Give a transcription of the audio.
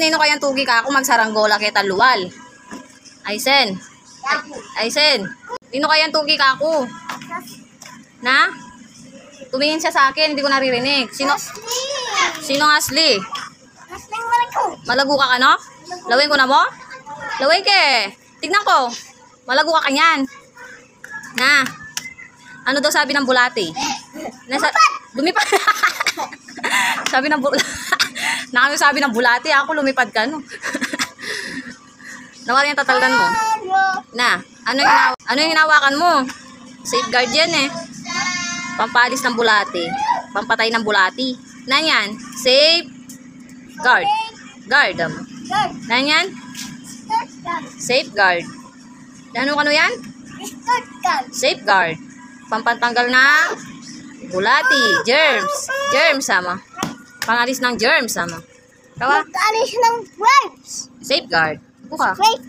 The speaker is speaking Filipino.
Nino kayang tugi ka ako magsaranggola kita luwal. Aysen. Aysen. Nino kayang tugi ka ako? Na? Tumingin siya sa akin, hindi ko naririnig. Sino? Sino Asli? Malago ka no? Lawin ko na mo? Lawin ke. Tignan ko. Malago ka kanyan. Na. Ano daw sabi ng bulati? Lumipad. Sabi ng bulati. Nakano sabi ng bulati, ako lumipad ka no. Nawala yung tataldan mo. Na. Ano yung hinawakan mo? Safeguard yan eh. Pampalis ng bulati. Pampatay ng bulati. Na yan? Safeguard. Guard. Na yan? Safeguard. Ano yan? Safeguard. Pampatanggal ng bulati. Germs. Germs sama. Pangalis ng germs sama. Kawa? Pangalis ng germs. Safeguard. Buka. Safeguard.